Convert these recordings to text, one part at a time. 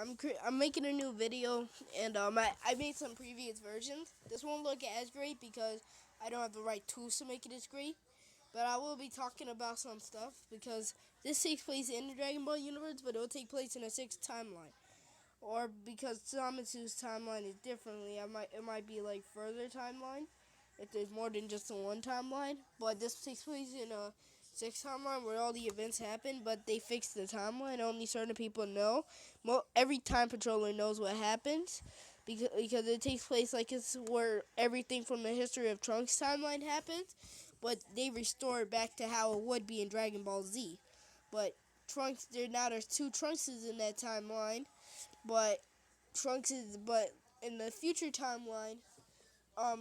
I'm making a new video, and I made some previous versions. This won't look as great because I don't have the right tools to make it as great. But I will be talking about some stuff because this takes place in the Dragon Ball universe, but it will take place in a sixth timeline. Or because Zamatsu's timeline is differently, it might be like further timeline if there's more than just the one timeline. But this takes place in a sixth timeline where all the events happen, but they fixed the timeline. Only certain people know. Every time patroller knows what happens because it takes place like it's where everything from the history of Trunks timeline happens, but they restore it back to how it would be in Dragon Ball Z. But there's two Trunkses in that timeline, but but in the future timeline,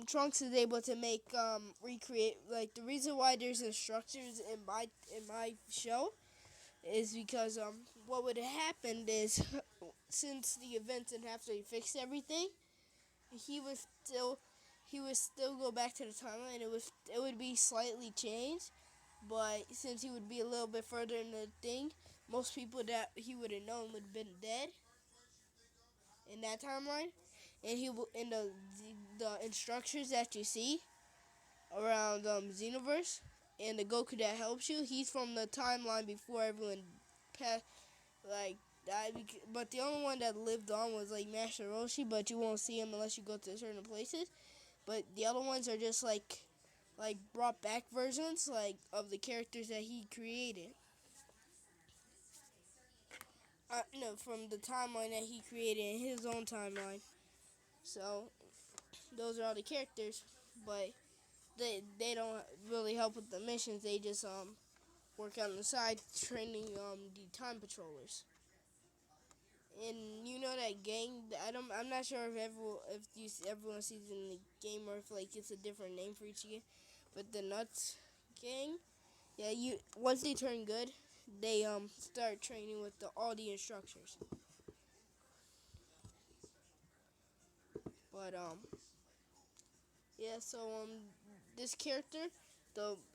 Trunks is able to make recreate like the reason why there's instructors in my show is because what would have happened is since the events didn't have to fix everything, he would still go back to the timeline. It would be slightly changed, but since he would be a little bit further in the thing, most people that he would have known would have been dead in that timeline, and he will in the instructions that you see around Xenoverse and the Goku that helps you. He's from the timeline before everyone passed, like died. But the only one that lived on was like Master Roshi, but you won't see him unless you go to certain places. But the other ones are just like brought back versions like of the characters that he created. No, from the timeline that he created in his own timeline. So those are all the characters, but they don't really help with the missions. They just work on the side training the time patrollers. And you know that gang. I'm not sure if everyone sees in the game or if like it's a different name for each game. But the Nuts gang, yeah. You once they turn good, they start training with all the instructors. But yeah. So this character,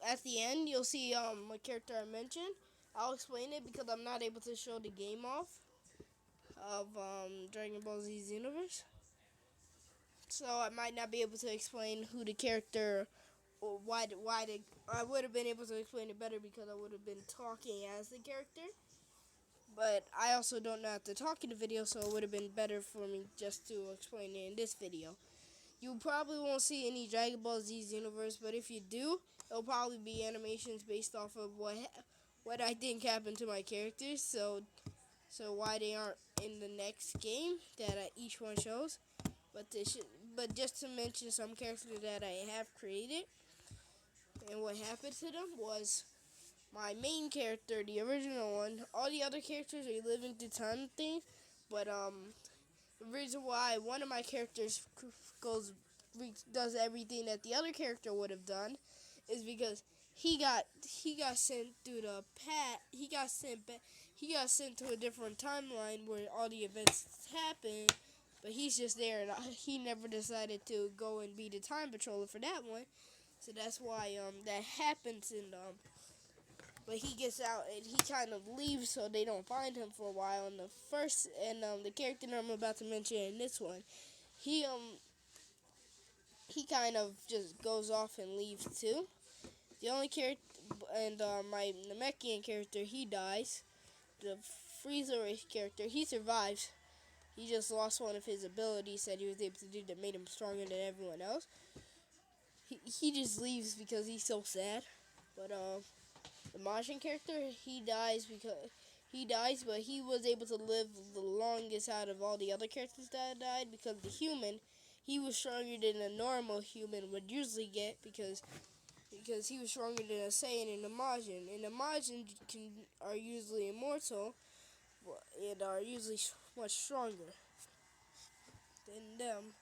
at the end you'll see a character I mentioned. I'll explain it because I'm not able to show the game off of Dragon Ball Z Xenoverse. So I might not be able to explain who the character or I would have been able to explain it better because I would have been talking as the character. But I also don't know how to talk in the video, so it would have been better for me just to explain it in this video. You probably won't see any Dragon Ball Z Xenoverse, but if you do, it'll probably be animations based off of what I think happened to my characters. So why they aren't in the next game that each one shows. But just to mention some characters that I have created and what happened to them was my main character, the original one. All the other characters are living through time things, but the reason why one of my characters goes does everything that the other character would have done is because he got sent through the he got sent to a different timeline where all the events happen, but he's just there and he never decided to go and be the time patroller for that one. So that's why that happens in but he gets out and he kind of leaves so they don't find him for a while. And the character that I'm about to mention in this one, he he kind of just goes off and leaves too. The only character and my Namekian character, he dies. The Frieza race character, he survives. He just lost one of his abilities that he was able to do that made him stronger than everyone else. He just leaves because he's so sad. But the Majin character, he dies, but he was able to live the longest out of all the other characters that died because the human, he was stronger than a normal human would usually get because he was stronger than a Saiyan and a Majin. And the Majin are usually immortal and are usually much stronger than them.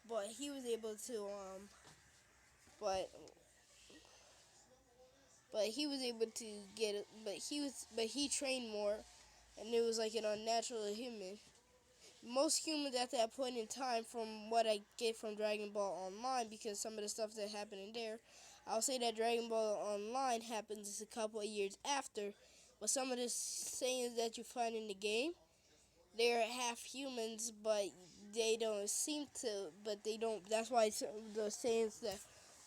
But he was able to but he was able to get it. But he trained more, and it was like an unnatural human. Most humans at that point in time, from what I get from Dragon Ball Online, because some of the stuff that happened in there, I'll say that Dragon Ball Online happens a couple of years after, but some of the sayings that you find in the game, they're half humans, but they don't seem to. But they don't. That's why the Saiyans that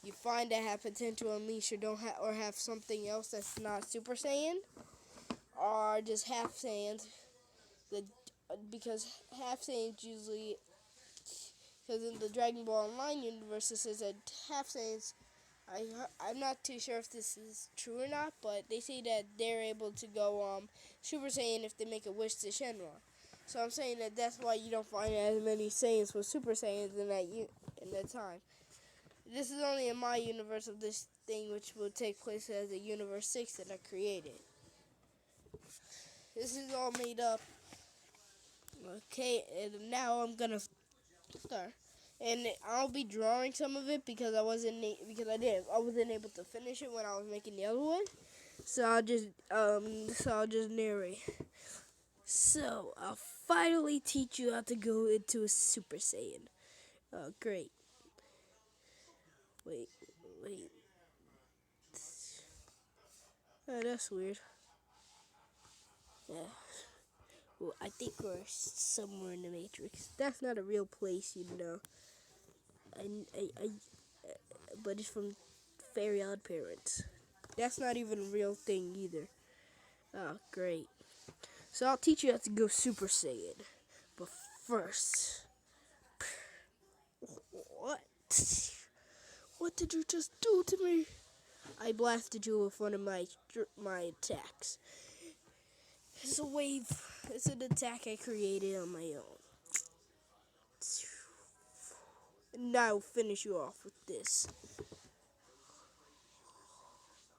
you find that have potential unleash or don't or have something else that's not Super Saiyan are just half Saiyans. The because half Saiyans usually, because in the Dragon Ball Online universe it says that half Saiyans, I'm not too sure if this is true or not, but they say that they're able to go Super Saiyan if they make a wish to Shenron. So I'm saying that that's why you don't find as many Saiyans with Super Saiyans in that time. This is only in my universe of this thing, which will take place as a Universe 6 that I created. This is all made up. Okay, and now I'm gonna start. And I'll be drawing some of it because I wasn't able to finish it when I was making the other one. So I'll just narrate. So I'll finally teach you how to go into a Super Saiyan. Oh, great. Wait. Oh, that's weird. Yeah. Well, I think we're somewhere in the Matrix. That's not a real place, you know. But it's from Very Odd Parents. That's not even a real thing either. Oh, great. So I'll teach you how to go Super Saiyan. But first... What? What did you just do to me? I blasted you with one of my attacks. It's a wave. It's an attack I created on my own. Now I'll finish you off with this.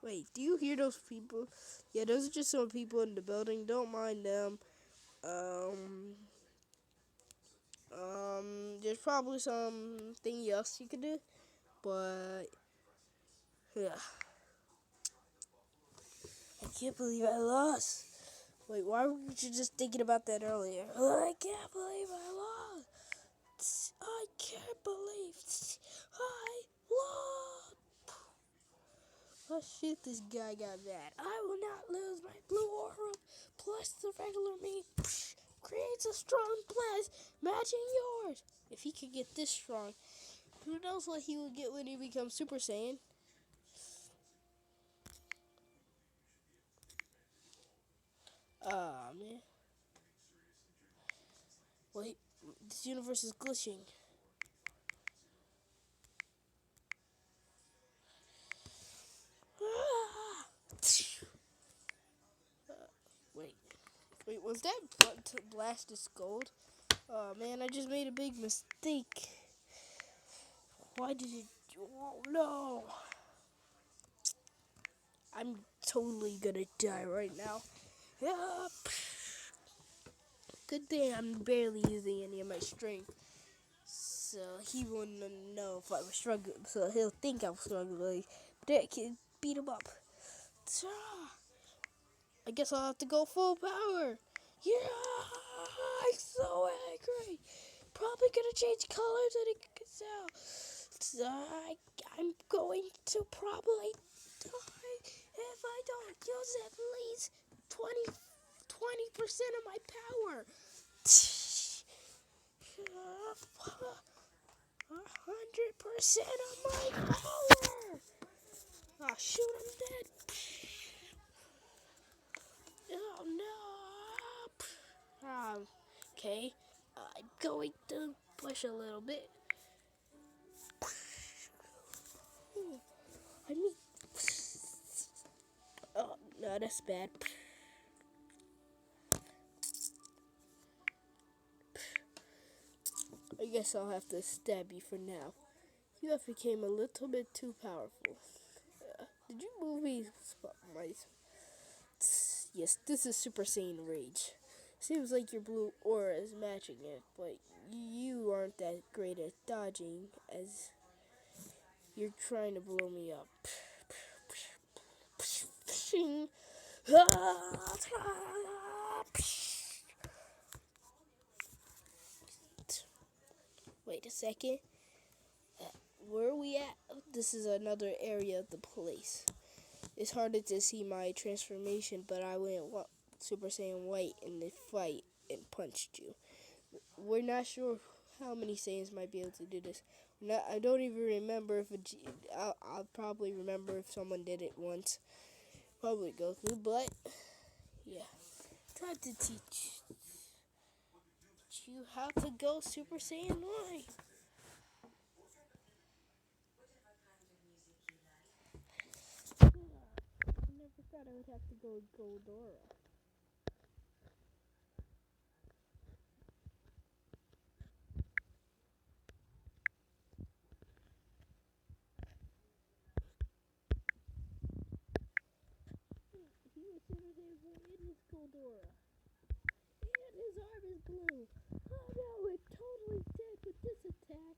Wait, do you hear those people? Yeah, those are just some people in the building. Don't mind them. There's probably something else you could do, but yeah. I can't believe I lost. Wait, why weren't you just thinking about that earlier? I can't believe I lost. I can't believe I lost. Oh shit, this guy got that. I will not lose my blue aura plus the regular me. Creates a strong blast matching yours. If he could get this strong, who knows what he will get when he becomes Super Saiyan? Ah, man. Wait, this universe is glitching. Wait, was that blast is gold? Oh man, I just made a big mistake. Why did it? Oh no! I'm totally gonna die right now. Good thing I'm barely using any of my strength. So he wouldn't know if I was struggling. So he'll think I'm struggling. But I can beat him up. I guess I'll have to go full power. Yeah! I'm so angry. Probably gonna change colors and it gets out. So I'm going to probably die if I don't use at least 20% of my power. 100% of my power. Oh shoot, I'm dead. Oh no. Okay, I'm going to push a little bit. I mean, oh no, that's bad. I guess I'll have to stab you for now. You have become a little bit too powerful. Did you move me? Yes, this is Super Saiyan Rage. Seems like your blue aura is matching it, but you aren't that great at dodging as you're trying to blow me up. Wait a second. Where are we at? This is another area of the place. It's harder to see my transformation, but I went Super Saiyan White in the fight and punched you. We're not sure how many Saiyans might be able to do this. I don't even remember if I'll probably remember if someone did it once. Probably Goku, but yeah. Time to teach you how to go Super Saiyan 9. I never thought I would have to go Goldora. He was Super Saiyan 4 in his Goldora. And his arm is blue. Oh no, it's totally dead with this attack.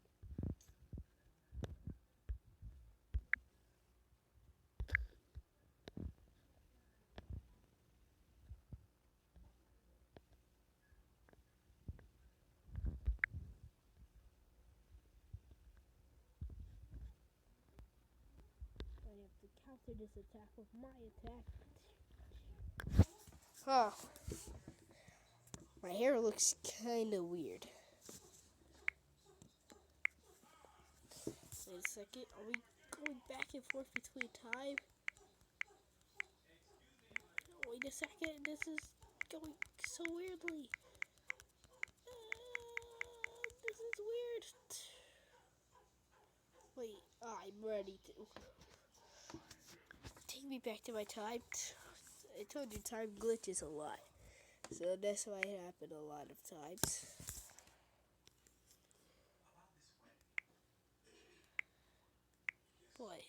I have to counter this attack with my attack. Oh, my hair looks kind of weird. Wait a second, are we going back and forth between time? Wait a second, this is going so weirdly. This is weird. Wait, I'm ready to. Take me back to my time. I told you time glitches a lot. So that's why it happened a lot of times. Boy.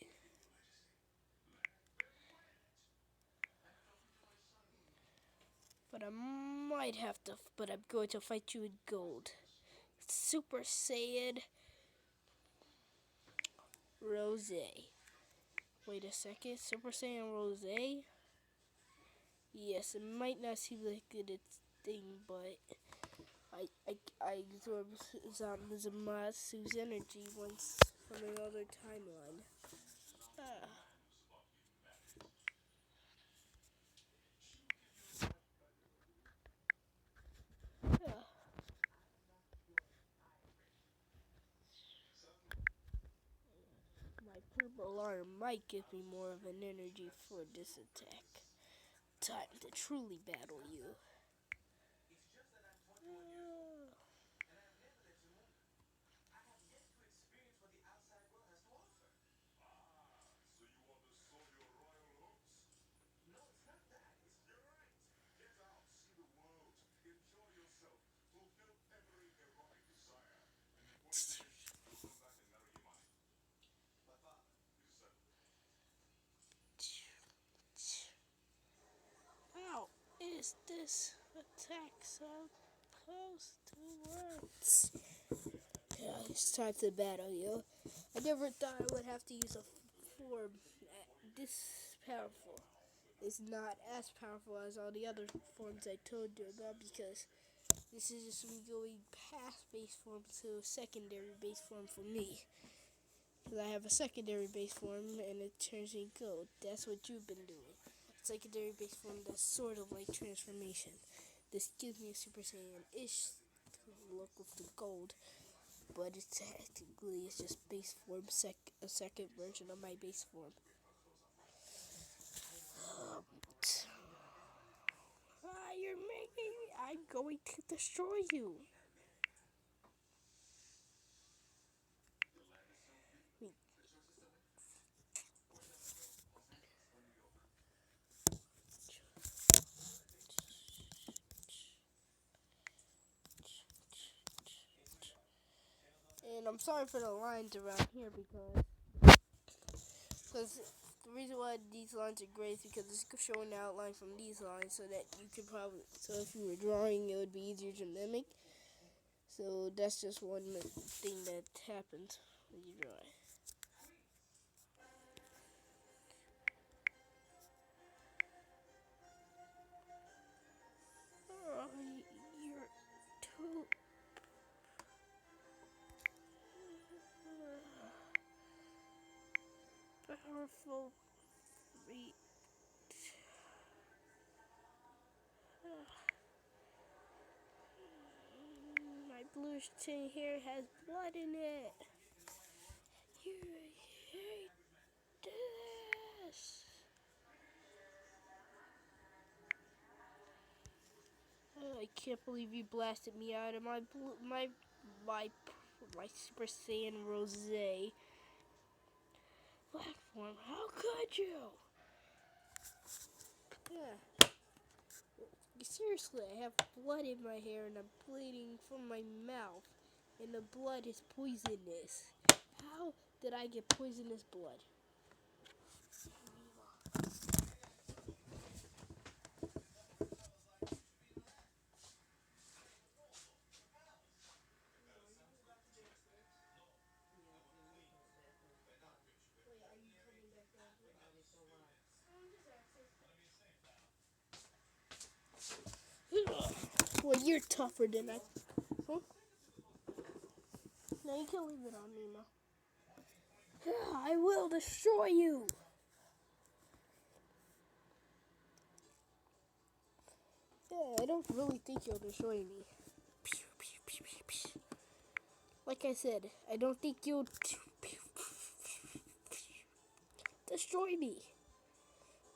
But I might have to, but I'm going to fight you in gold. Super Saiyan Rose. Wait a second, Super Saiyan Rose? Yes, it might not seem like a good thing, but I absorbed Zamasu's energy once from another timeline. Ah. Ah. My purple arm might give me more of an energy for this attack. Time to truly battle you. How is this attack supposed to work? Yeah, it's time to battle you. I never thought I would have to use a form this powerful. It's not as powerful as all the other forms I told you about because this is just me going past base form to secondary base form for me. Because I have a secondary base form and it turns in gold. That's what you've been doing. Secondary base form that's sort of like transformation. This gives me a Super Saiyan-ish look with the gold. But it's technically it's just base form, a second version of my base form. You're making me. I'm going to destroy you. And I'm sorry for the lines around here because the reason why these lines are great is because it's showing the outline from these lines so that you could probably, so if you were drawing it would be easier to mimic. So that's just one thing that happens when you draw it. Oh, you're too powerful. evolution hair has blood in it. You hate this. Oh, I can't believe you blasted me out of my Super Saiyan Rose platform. How could you? Yeah. Seriously, I have blood in my hair and I'm bleeding from my mouth. And the blood is poisonous. How did I get poisonous blood? Well, you're tougher than I. Huh? No, you can leave it on, Nemo. I will destroy you. Yeah, I don't really think you'll destroy me. Like I said, I don't think you'll destroy me.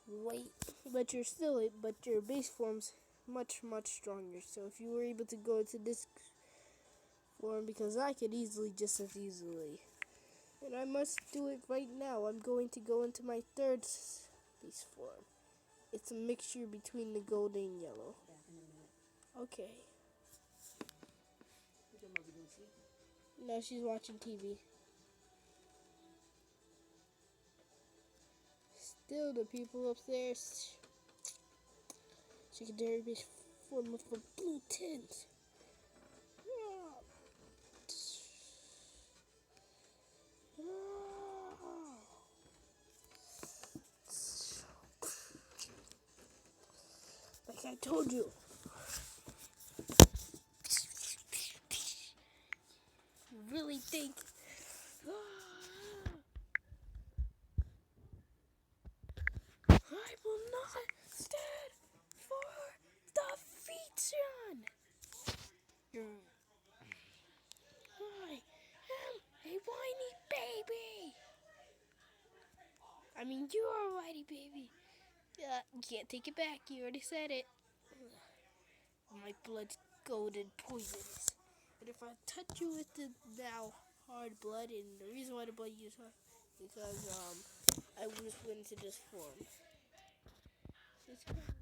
Wait, but your base form's much stronger. So if you were able to go into this form, because I could easily just as easily, and I must do it right now. I'm going to go into my third base form. It's a mixture between the gold and yellow. Okay. No, she's watching TV. Still, the people upstairs. Secondary base form with a blue tint. Like I told you. You really think I will not stand for defeation? I am a whiny baby. I mean, you are a whiny baby. You can't take it back. You already said it. My blood's golden poisonous. And if I touch you with the now hard blood, and the reason why the blood is hard, because I just went into this form. It's kind of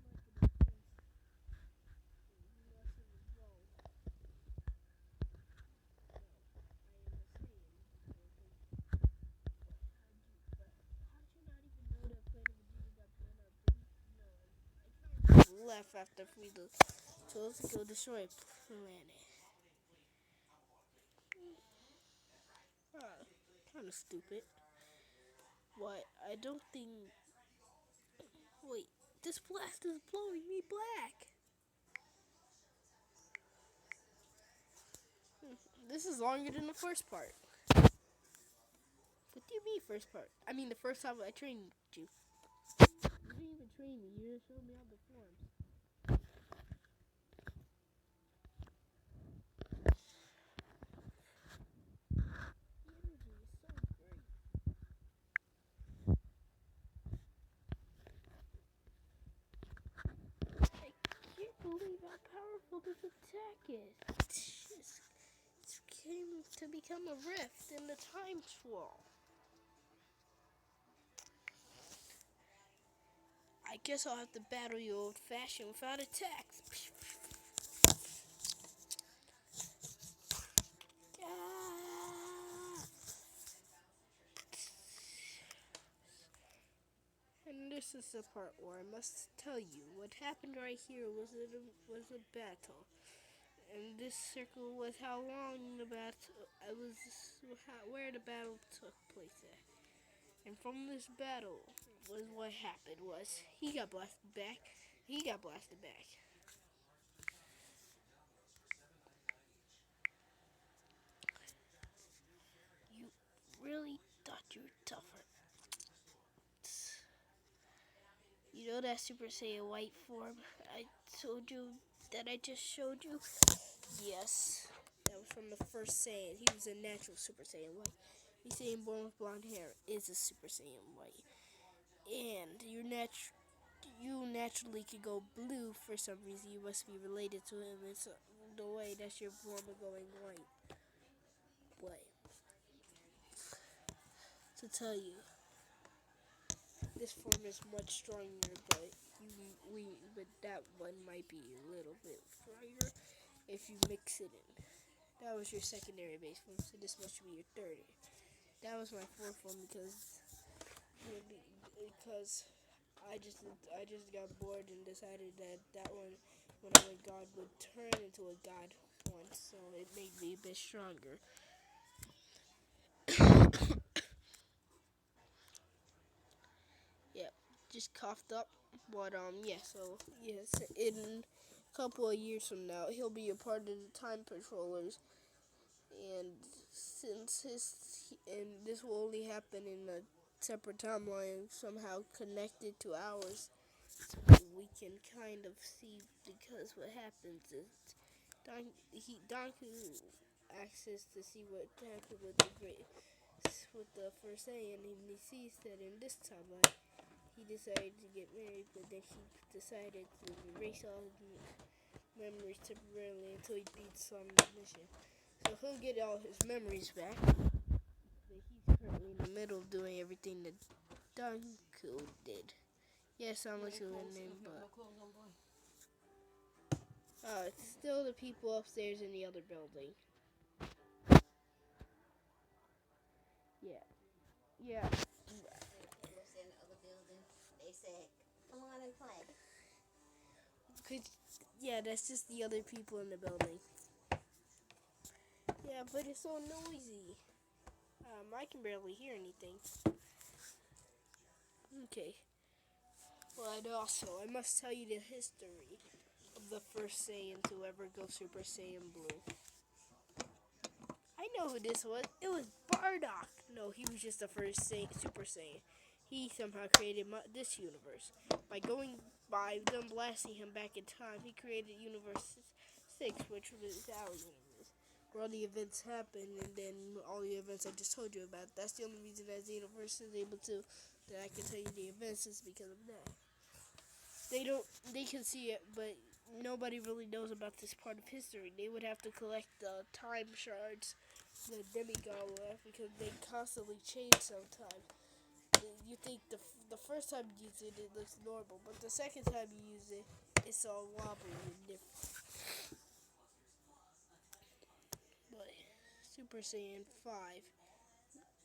left after Frieda. So let's go destroy planet. Kind of stupid. What? I don't think. Wait, this blast is blowing me black. This is longer than the first part. What do you mean first part? I mean the first time I trained you. You didn't even train me. You just showed me how the forms. I can't believe how powerful this attack is. It came to become a rift in the time swirl. I guess I'll have to battle you old-fashioned without attacks. And this is the part where I must tell you what happened right here was a battle. And this circle was how long the battle where the battle took place at. And from this battle was what happened was he got blasted back. He got blasted back. You really thought you were tougher. You know that Super Saiyan white form I told you that I just showed you? Yes, that was from the first Saiyan. He was a natural Super Saiyan White. Any Saiyan born with blonde hair is a Super Saiyan White. And you naturally could go blue for some reason. You must be related to him in the way that's your form of going white. But to tell you, this form is much stronger, but that one might be a little bit stronger if you mix it in. That was your secondary base form, so this must be your third. That was my fourth form because I just got bored and decided that one when I went God would turn into a God once, so it made me a bit stronger. Yeah, just coughed up. But yeah, so yes, in a couple of years from now, he'll be a part of the Time Patrollers, and this will only happen in a separate timeline, somehow connected to ours, so we can kind of see. Because what happens is Donku access to see what happened with the first A, and he sees that in this timeline he decided to get married, but then he decided to erase all his memories temporarily until he beats some mission. So he'll get all his memories back. But he's currently in the middle of doing everything that Donku did. Yes, I'm listening to him, but it's still the people upstairs in the other building. Yeah. Yeah. In the other building, they said, "Come on and play." Yeah, that's just the other people in the building. Yeah, but it's so noisy. I can barely hear anything. Okay. Well, and also, I must tell you the history of the first Saiyan to ever go Super Saiyan Blue. I know who this was. It was Bardock. No, he was just the first Super Saiyan. He somehow created this universe. By them blasting him back in time, he created Universe 6, which was our universe, where all the events happen, and then all the events I just told you about. That's the only reason that Xenoverse is able to, that I can tell you the events, is because of that. They can see it, but nobody really knows about this part of history. They would have to collect the time shards, the demigod left, because they constantly change sometimes. You think the first time you use it, it looks normal, but the second time you use it, it's all wobbly and different. But Super Saiyan 5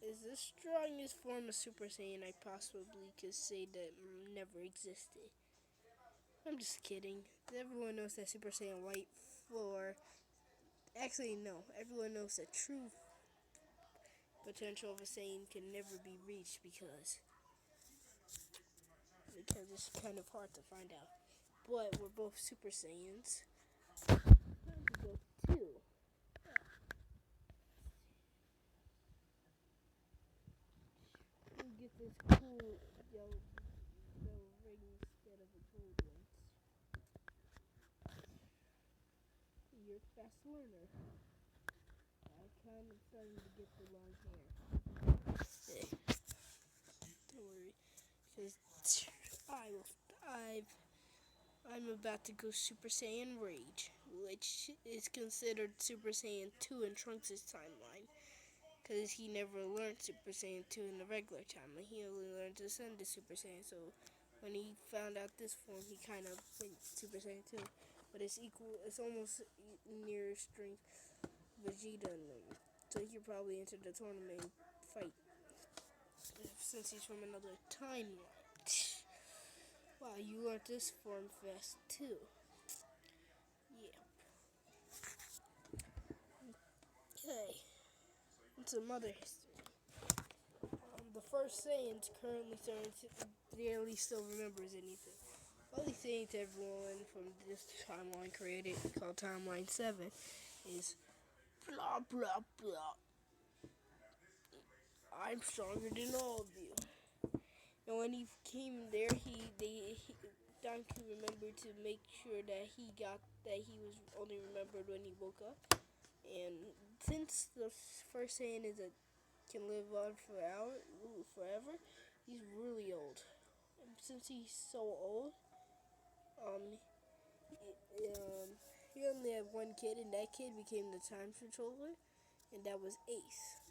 is the strongest form of Super Saiyan I possibly could say that never existed. I'm just kidding. Everyone knows that Super Saiyan White 4... Actually, no. Everyone knows the true potential of a Saiyan can never be reached because it's kind of hard to find out. But we're both Super Saiyans. Time to go two. Get this cool yellow ring instead of a gold one. You're a fast learner. I'm kind of starting to get the long hair. Hey, don't worry, because I'm about to go Super Saiyan Rage, which is considered Super Saiyan 2 in Trunks' timeline. Because he never learned Super Saiyan 2 in the regular timeline. He only learned to ascend to Super Saiyan. So when he found out this form, he kind of went Super Saiyan 2. But it's almost near strength Vegeta and them. So he could probably enter the tournament and fight. Since he's from another timeline. Wow, you learned this form fast too. Yeah. Okay. Some other history. The first Saiyans currently barely still remembers anything. All he's saying to everyone from this timeline created called Timeline 7 is blah blah blah. I'm stronger than all of you. And when he came there, Donkey remembered to make sure that he was only remembered when he woke up. And since the first Saiyan can live on forever, he's really old. And since he's so old, um, he only had one kid, and that kid became the time controller, and that was Ace.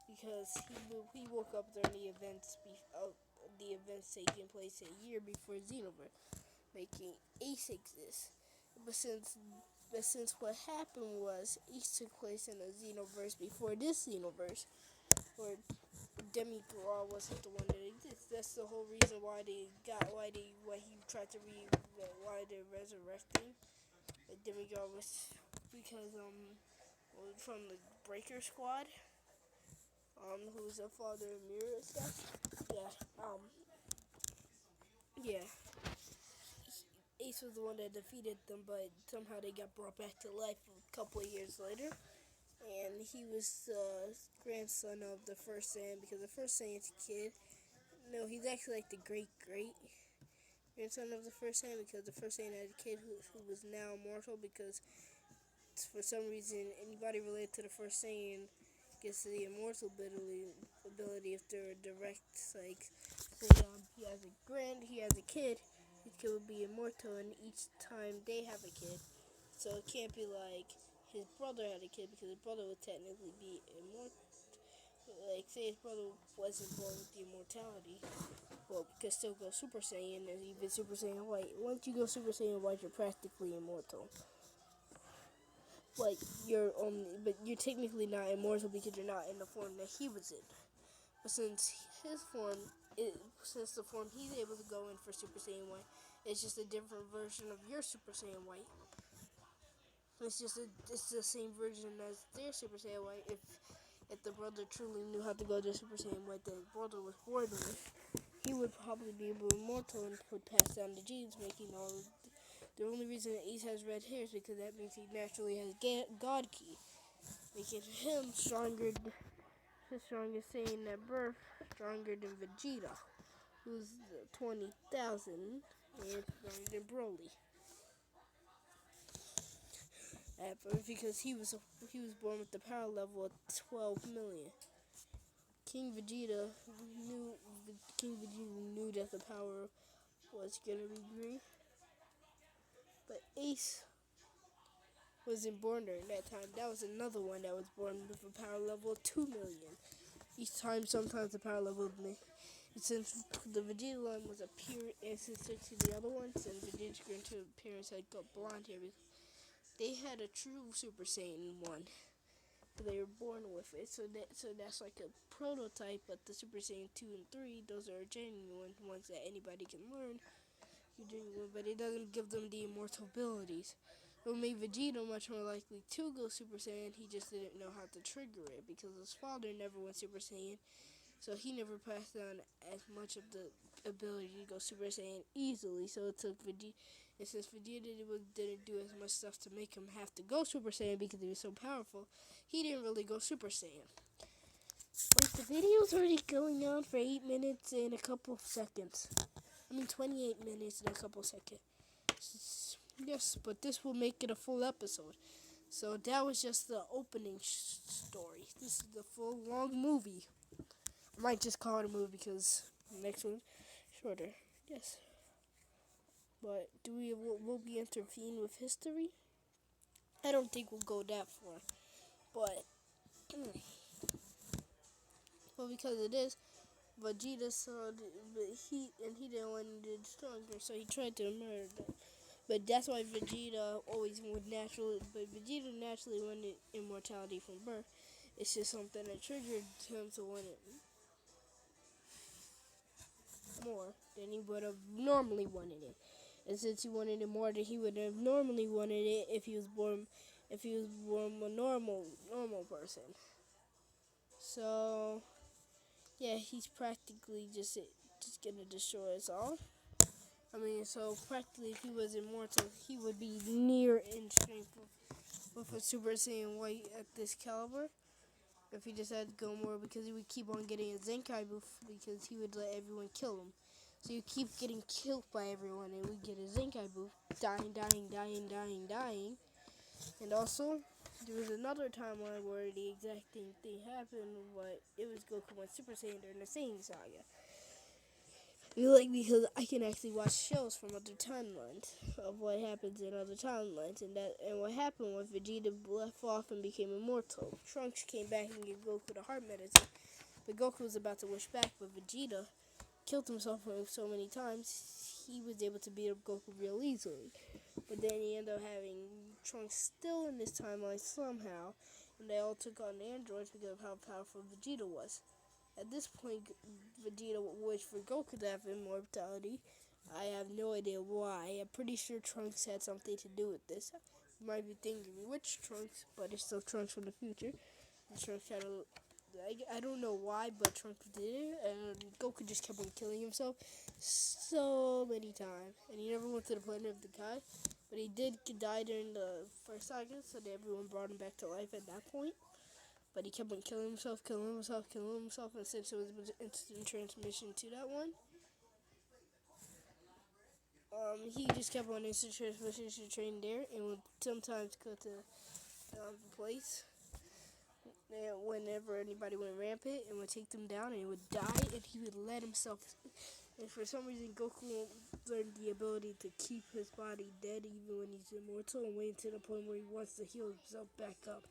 Because he woke up during the events taking place a year before Xenoverse, making Ace exist. But since what happened was Ace took place in a Xenoverse before this Xenoverse, where Demigod wasn't the one that exists. That's the whole reason why why they're resurrecting the Demigod was because from the Breaker Squad, who's the father of Mirror and stuff. Yeah. Ace was the one that defeated them, but somehow they got brought back to life a couple of years later. And he was the grandson of the first Saiyan, because the first Saiyan's kid. No, he's actually like the great grandson of the first Saiyan, because the first Saiyan had a kid who was now immortal, because for some reason anybody related to the first Saiyan gets the immortal ability if they're a direct, like, say, he has a kid, his kid will be immortal, and each time they have a kid, so it can't be like his brother had a kid, because his brother would technically be immortal. Like, say his brother wasn't born with the immortality, well, you could still go Super Saiyan, and even Super Saiyan White. Once you go Super Saiyan White, you're practically immortal. But you're technically not immortal because you're not in the form that he was in. But since the form he's able to go in for Super Saiyan White, it's just a different version of your Super Saiyan White. It's the same version as their Super Saiyan White. If the brother truly knew how to go to Super Saiyan White that his brother was born with, he would probably be immortal and would pass down the genes, making all. The only reason Ace has red hair is because that means he naturally has God Ki, making him stronger. The strongest Saiyan at birth, stronger than Vegeta, who's 20,000, and stronger than Broly at birth, because he was born with the power level of 12 million. King Vegeta knew that the power was gonna be green, but Ace wasn't born during that time. That was another one that was born with a power level of 2 million. Each time, sometimes the power level of me. Since the Vegeta line was a pure ancestor to the other ones, and Vegeta's grandparents had got blonde hair, they had a true Super Saiyan 1. They were born with it, so that's like a prototype, but the Super Saiyan 2 and 3, those are genuine ones that anybody can learn. But it doesn't give them the immortal abilities. It would make Vegeta much more likely to go Super Saiyan. He just didn't know how to trigger it, because his father never went Super Saiyan, so he never passed down as much of the ability to go Super Saiyan easily. So it took Vegeta, and since Vegeta didn't do as much stuff to make him have to go Super Saiyan because he was so powerful, he didn't really go Super Saiyan. Wait, the video's already going on for 8 minutes and a couple of seconds. 28 minutes and a couple of seconds. Yes, but this will make it a full episode. So that was just the opening story. This is the full long movie. I might just call it a movie because the next one's shorter. Yes. But will we intervene with history? I don't think we'll go that far. But well, because it is Vegeta saw, he didn't want it stronger, so he tried to murder them. But that's why Vegeta naturally wanted immortality from birth. It's just something that triggered him to want it more than he would have normally wanted it. And since he wanted it more than he would have normally wanted it if he was born a normal person. So yeah, he's practically just gonna destroy us all. So practically, if he was immortal, he would be near in strength with a Super Saiyan White at this caliber. If he just had to go more, because he would keep on getting a Zenkai buff, because he would let everyone kill him. So you keep getting killed by everyone, and we get a Zenkai buff, dying. And also, there was another timeline where the exact thing happened, but it was Goku went Super Saiyan during the Saiyan saga. You like because I can actually watch shows from other timelines of what happens in other timelines, and what happened when Vegeta left off and became immortal. Trunks came back and gave Goku the heart medicine, but Goku was about to wish back, but Vegeta killed himself so many times he was able to beat up Goku real easily. But then he ended up having Trunks still in this timeline somehow, and they all took on the androids because of how powerful Vegeta was. At this point, Vegeta wished for Goku to have immortality. I have no idea why. I'm pretty sure Trunks had something to do with this. You might be thinking, which Trunks? But it's still Trunks from the future. And Trunks had I don't know why, but Trunks did it, and Goku just kept on killing himself so many times. And he never went to the planet of the Kai, but he did die during the first saga, so everyone brought him back to life at that point. But he kept on killing himself, and since it was instant transmission to that one, he just kept on instant transmission to train there, and would sometimes go to the place whenever anybody went rampant and would take them down, and he would die, and he would let himself. And for some reason, Goku learned the ability to keep his body dead even when he's immortal, and wait to the point where he wants to heal himself back up.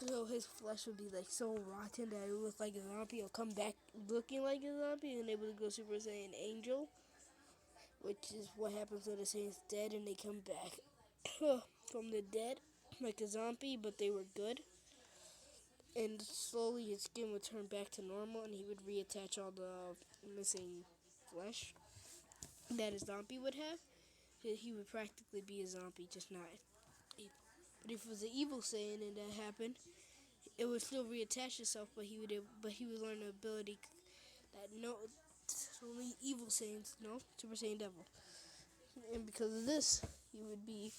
So his flesh would be like so rotten that it would look like a zombie. He'll come back looking like a zombie and able to go Super Saiyan Angel, which is what happens when the Saiyan's dead and they come back from the dead like a zombie, but they were good. And slowly his skin would turn back to normal, and he would reattach all the missing flesh that a zombie would have. He would practically be a zombie, just not evil. But if it was an evil Saiyan and that happened, it would still reattach itself, but he would learn the ability that only evil Saiyans know, Super Saiyan Devil. And because of this, they would be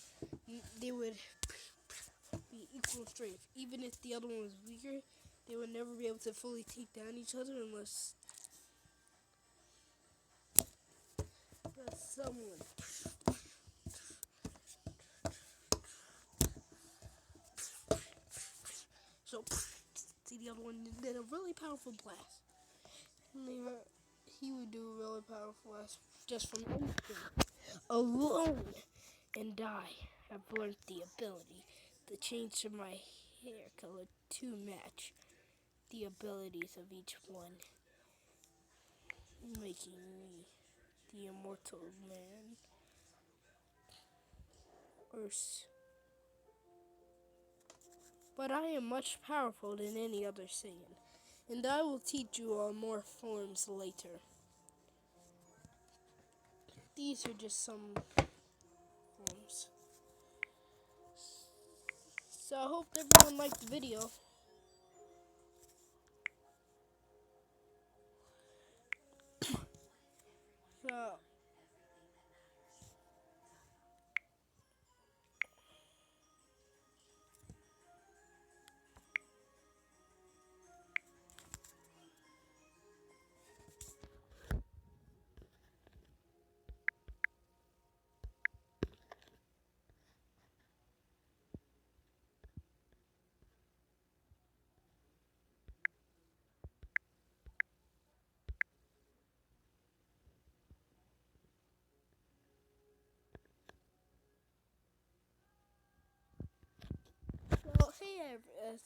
equal strength. Even if the other one was weaker, they would never be able to fully take down each other unless someone. So, see the other one did a really powerful blast. He would do a really powerful blast just from anything alone. And I have learned the ability to change my hair color to match the abilities of each one, making me the immortal man. But I am much powerful than any other Saiyan, and I will teach you all more forms later. These are just some forms. So I hope everyone liked the video.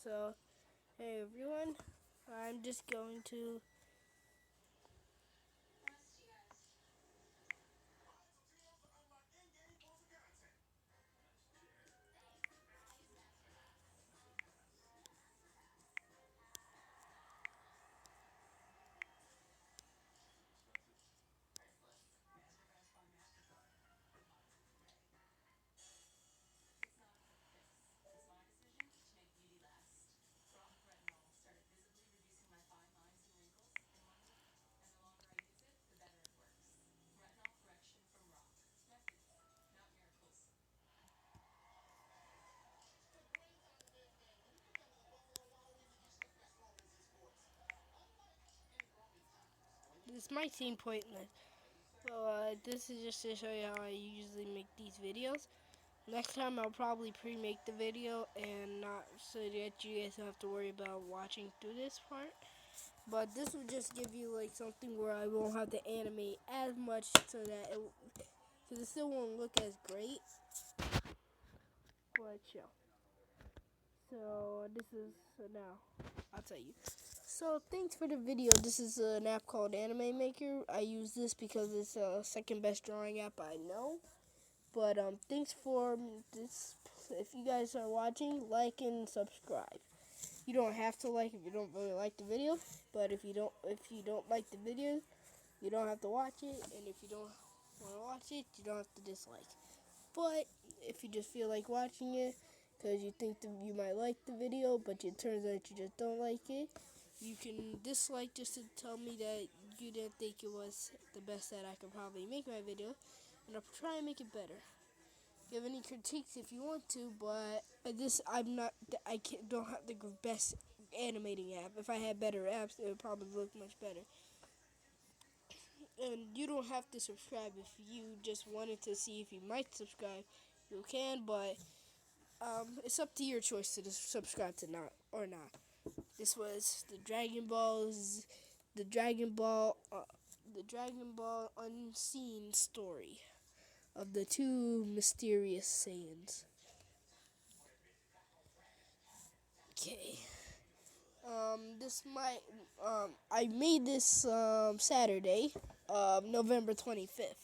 So hey everyone, I'm just going to this might seem pointless. So this is just to show you how I usually make these videos. Next time I'll probably pre-make the video and not so that you guys don't have to worry about watching through this part. But this will just give you like something where I won't have to animate as much so that because it still won't look as great. But yeah. So this is now I'll tell you. So thanks for the video. This is an app called Anime Maker. I use this because it's the second best drawing app I know. But thanks for this. If you guys are watching, like and subscribe. You don't have to like if you don't really like the video, but if you don't like the video, you don't have to watch it. And if you don't want to watch it, you don't have to dislike. But if you just feel like watching it because you think you might like the video, but it turns out you just don't like it, you can dislike just to tell me that you didn't think it was the best that I could probably make my video, and I'll try and make it better. Give any critiques if you want to, but don't have the best animating app. If I had better apps, it would probably look much better. And you don't have to subscribe if you just wanted to see if you might subscribe. You can, but it's up to your choice to subscribe to not or not. This was the Dragon Ball Unseen story of the two mysterious Saiyans. Okay. I made this Saturday, November 25th.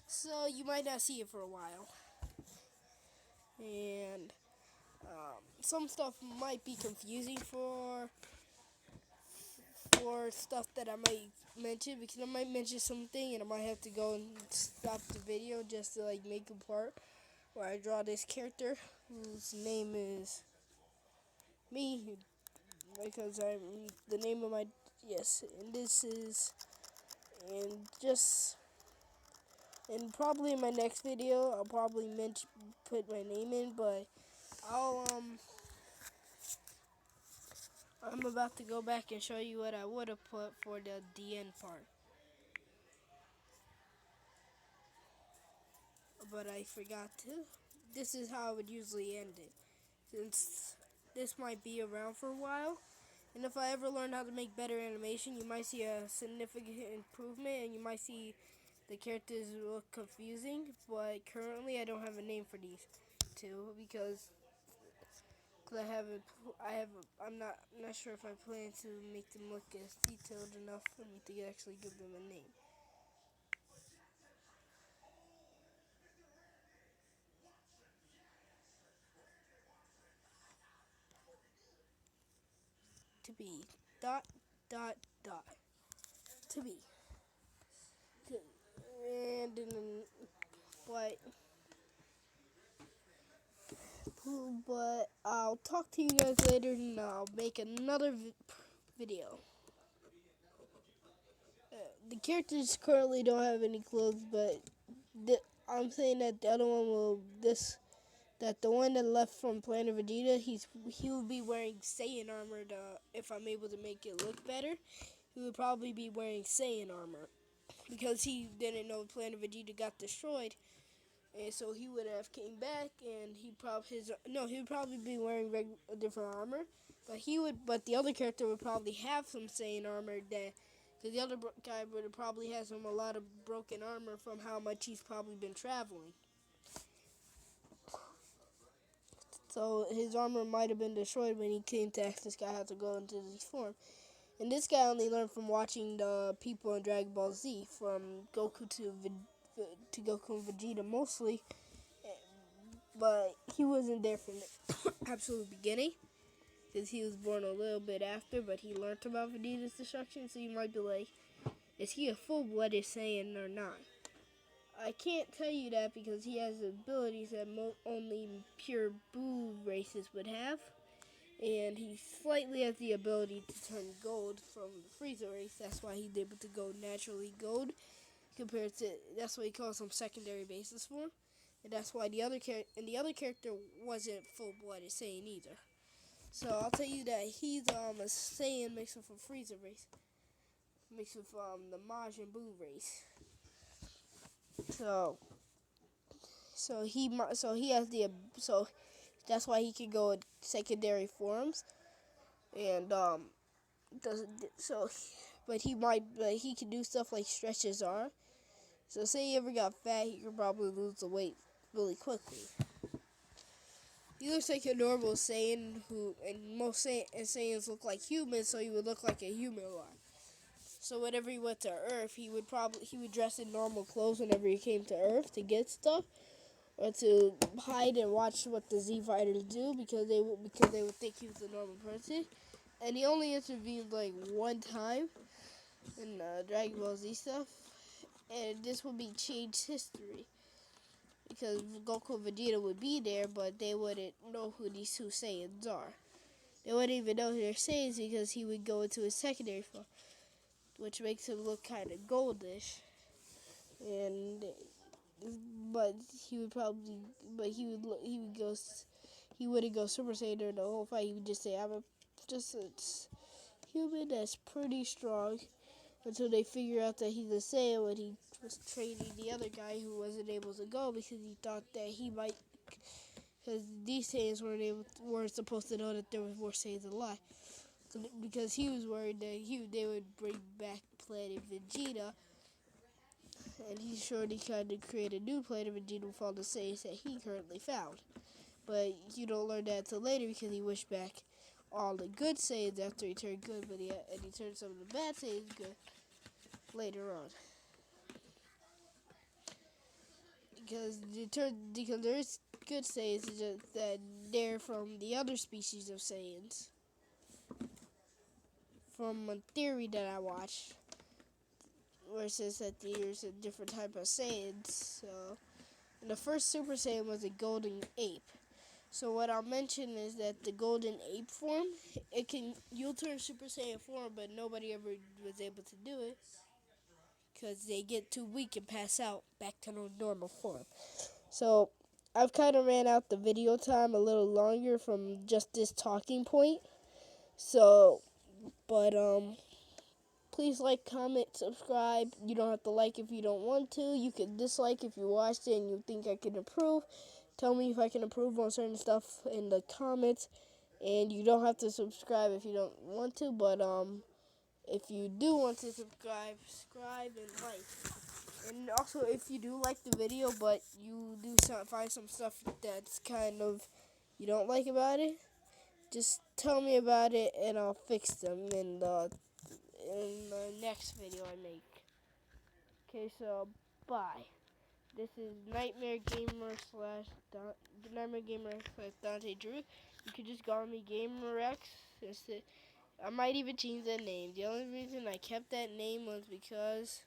So you might not see it for a while. And some stuff might be confusing for stuff that I might mention, because I might mention something and I might have to go and stop the video just to like make a part where I draw this character whose name is me, because I'm the name of my and this is and probably in my next video I'll probably put my name in, but I'm about to go back and show you what I would have put for the end part. But I forgot to. This is how I would usually end it, since this might be around for a while. And if I ever learn how to make better animation, you might see a significant improvement, and you might see the characters look confusing. But currently, I don't have a name for these two because I'm not sure if I plan to make them look as detailed enough for me to actually give them a name. To be dot dot dot to be. And but I'll talk to you guys later, and I'll make another video. The characters currently don't have any clothes, but I'm saying that the other one that the one that left from Planet Vegeta, he will be wearing Saiyan armor. If I'm able to make it look better, he would probably be wearing Saiyan armor because he didn't know Planet Vegeta got destroyed, and so he would have came back, and he would probably be wearing a different armor, but the other character would probably have some Saiyan armor because the other guy would have probably has a lot of broken armor from how much he's probably been traveling. So his armor might have been destroyed when he came to ask this guy how to go into this form. And this guy only learned from watching the people in Dragon Ball Z, from Goku to Goku and Vegeta mostly. But he wasn't there from the absolute beginning, because he was born a little bit after, but he learned about Vegeta's destruction. So you might be like, is he a full-blooded Saiyan or not? I can't tell you that because he has abilities that only pure Buu races would have. And he slightly has the ability to turn gold from the Frieza race. That's why he's able to go naturally gold. That's why he calls him secondary basis form. And that's why the other character wasn't full-blooded Saiyan either. So I'll tell you that he's a Saiyan mixed with a Frieza race. Mixed with the Majin Buu race. So so he has the so that's why he can go in secondary forms and doesn't so but he can do stuff like stretch his arm. So say he ever got fat, he could probably lose the weight really quickly. He looks like a normal Saiyan and most Saiyans look like humans, so he would look like a human a lot. So whenever he went to Earth, he would dress in normal clothes whenever he came to Earth to get stuff, or to hide and watch what the Z Fighters do because they would think he was a normal person. And he only intervened like one time in Dragon Ball Z stuff, and this would be changed history because Goku and Vegeta would be there, but they wouldn't know who these two Saiyans are. They wouldn't even know who they're Saiyans because he would go into his secondary form, which makes him look kind of goldish. And but he would probably, but he wouldn't go Super Saiyan during the whole fight. He would just say, "I'm just a human that's pretty strong," until they figure out that he's a Saiyan when he was training the other guy who wasn't able to go because he thought that he might, because these Saiyans weren't supposed to know that there was more Saiyans alive. So, because he was worried that they would bring back Planet Vegeta, and he's sure he kind of create a new Planet Vegeta with all the Saiyans that he currently found. But you don't learn that until later because he wished back all the good Saiyans after he turned good, but he turned some of the bad Saiyans good later on. Because there's good Saiyans, it's just that they're from the other species of Saiyans. From a theory that I watched, where it says that there's a different type of Saiyans. So, and the first Super Saiyan was a golden ape. So what I'll mention is that the golden ape form, you'll turn Super Saiyan form, but nobody ever was able to do it because they get too weak and pass out back to their normal form. So I've kind of ran out the video time a little longer from just this talking point. So, but please like, comment, subscribe. You don't have to like if you don't want to. You can dislike if you watched it and you think I can improve. Tell me if I can improve on certain stuff in the comments. And you don't have to subscribe if you don't want to. But if you do want to subscribe and like. And also, if you do like the video, but you do find some stuff that's kind of you don't like about it, just tell me about it and I'll fix them in the next video I make. Okay, so bye. This is Nightmare Gamer slash Dante Drew. You could just call me Gamer X. I might even change that name. The only reason I kept that name was because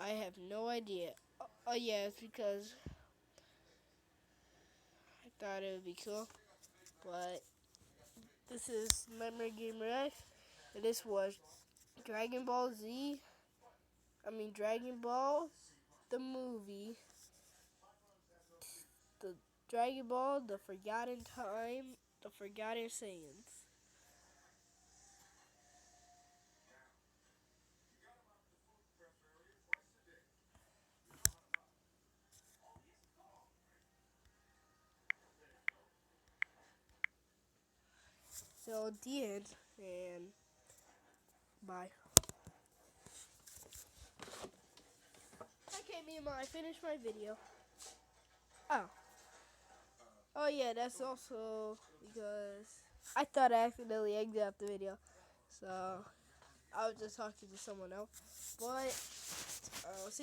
I have no idea. Oh yeah, it's because I thought it would be cool. But this is Nightmare Gamer X, and this was Dragon Ball, the movie, the Dragon Ball, the Forgotten Time, the Forgotten Saiyans. So the end, and bye. Okay, Mima, I finished my video. Oh yeah, that's also because I thought I accidentally exited out the video, so I was just talking to someone else. But see.